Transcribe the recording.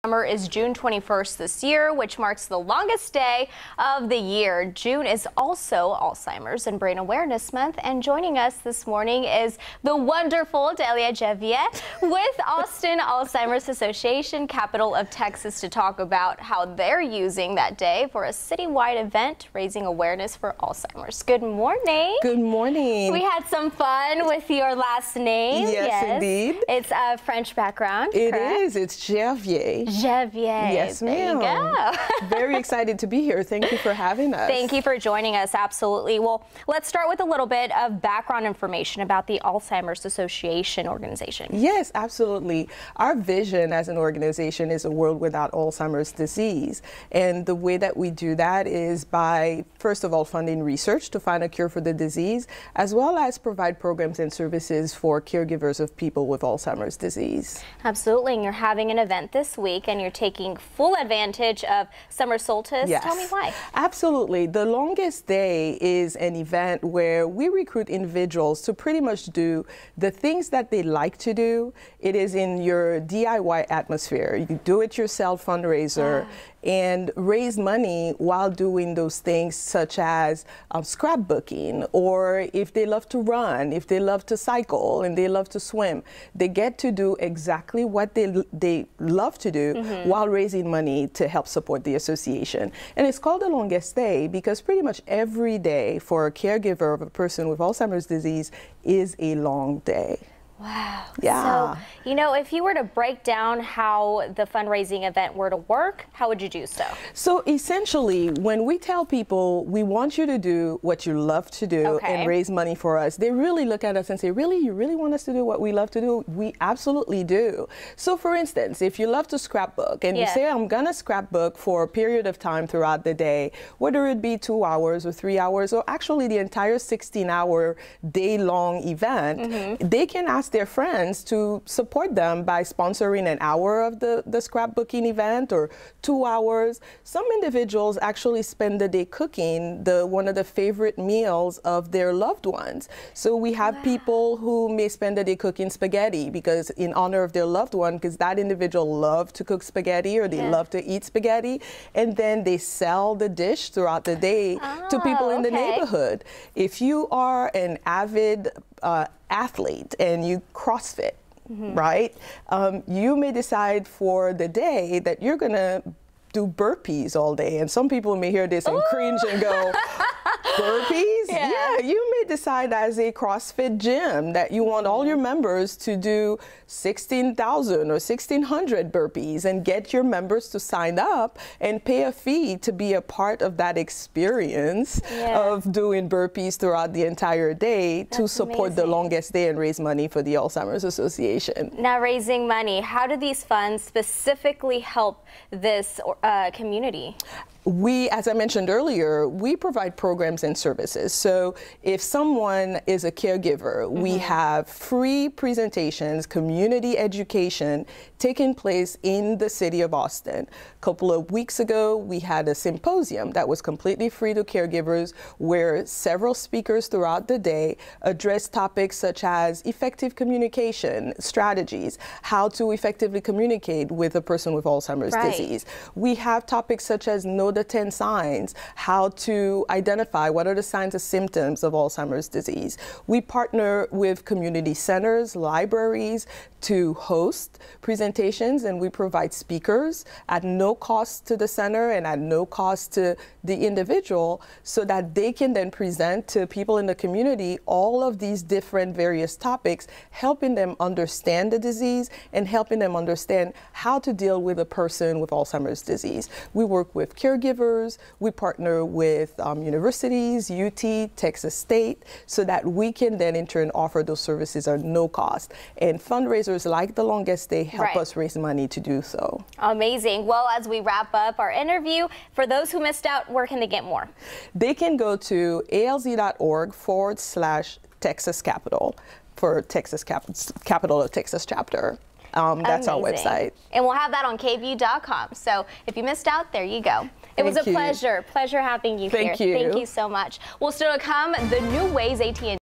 Summer is June 21st this year, which marks the longest day of the year. June is also Alzheimer's and Brain Awareness Month, and joining us this morning is the wonderful Delia Javier with Austin Alzheimer's Association, capital of Texas, to talk about how they're using that day for a citywide event raising awareness for Alzheimer's. Good morning. Good morning. We had some fun with your last name. Yes, indeed. It's a French background. It correct? is. It's Javier. Javier. Yes, ma'am. There you go. Very excited to be here. Thank you for having us. Thank you for joining us. Absolutely. Well, let's start with a little bit of background information about the Alzheimer's Association organization. Yes, absolutely. Our vision as an organization is a world without Alzheimer's disease. And the way that we do that is by, first of all, funding research to find a cure for the disease, as well as provide programs and services for caregivers of people with Alzheimer's disease. Absolutely. And you're having an event this week and you're taking full advantage of summer solstice. Yes. Tell me why. Absolutely. The Longest Day is an event where we recruit individuals to pretty much do the things that they like to do. It is in your DIY atmosphere. You do it yourself fundraiser. And raise money while doing those things, such as scrapbooking, or if they love to run, if they love to cycle and they love to swim, they get to do exactly what they love to do while raising money to help support the association. And it's called the Longest Day because pretty much every day for a caregiver of a person with Alzheimer's disease is a long day. Wow. Yeah. So, you know, if you were to break down how the fundraising event were to work, how would you do so? So essentially, when we tell people we want you to do what you love to do and raise money for us, they really look at us and say, really, you really want us to do what we love to do? We absolutely do. So for instance, if you love to scrapbook and you say, I'm going to scrapbook for a period of time throughout the day, whether it be 2 hours or 3 hours, or actually the entire 16-hour day-long event, they can ask their friends to support them by sponsoring an hour of the scrapbooking event or 2 hours. Some individuals actually spend the day cooking one of the favorite meals of their loved ones. So we have people who may spend the day cooking spaghetti because in honor of their loved one, because that individual loved to cook spaghetti or they love to eat spaghetti, and then they sell the dish throughout the day to people in the neighborhood. If you are an avid athlete and you CrossFit, right? You may decide for the day that you're going to do burpees all day. And some people may hear this and cringe and go, burpees? Yeah, you may decide as a CrossFit gym that you want all your members to do 16,000 or 1,600 burpees and get your members to sign up and pay a fee to be a part of that experience of doing burpees throughout the entire day to support the Longest Day and raise money for the Alzheimer's Association. Now, raising money, how do these funds specifically help this community? We, as I mentioned earlier, we provide programs and services. So if someone is a caregiver, we have free presentations, community education taking place in the city of Austin. A couple of weeks ago, we had a symposium that was completely free to caregivers where several speakers throughout the day addressed topics such as effective communication strategies, how to effectively communicate with a person with Alzheimer's disease. We have topics such as know the 10 signs, how to identify what are the signs and symptoms of Alzheimer's disease. We partner with community centers, libraries to host presentations, and we provide speakers at no cost to the center and at no cost to the individual so that they can then present to people in the community all of these different various topics, helping them understand the disease and helping them understand how to deal with a person with Alzheimer's disease. We work with caregivers, we partner with universities, UT, Texas State, so that we can then in turn offer those services at no cost. And fundraisers like the Longest Day help us raise money to do so. Amazing. Well, as we wrap up our interview, for those who missed out, where can they get more? They can go to alz.org/Texas Capital for Texas Capital of Texas Chapter. That's our website. And we'll have that on KVUE.com. So if you missed out, there you go. It was a pleasure having you here. Thank you. Thank you so much. Well, still to come, the new ways AT&T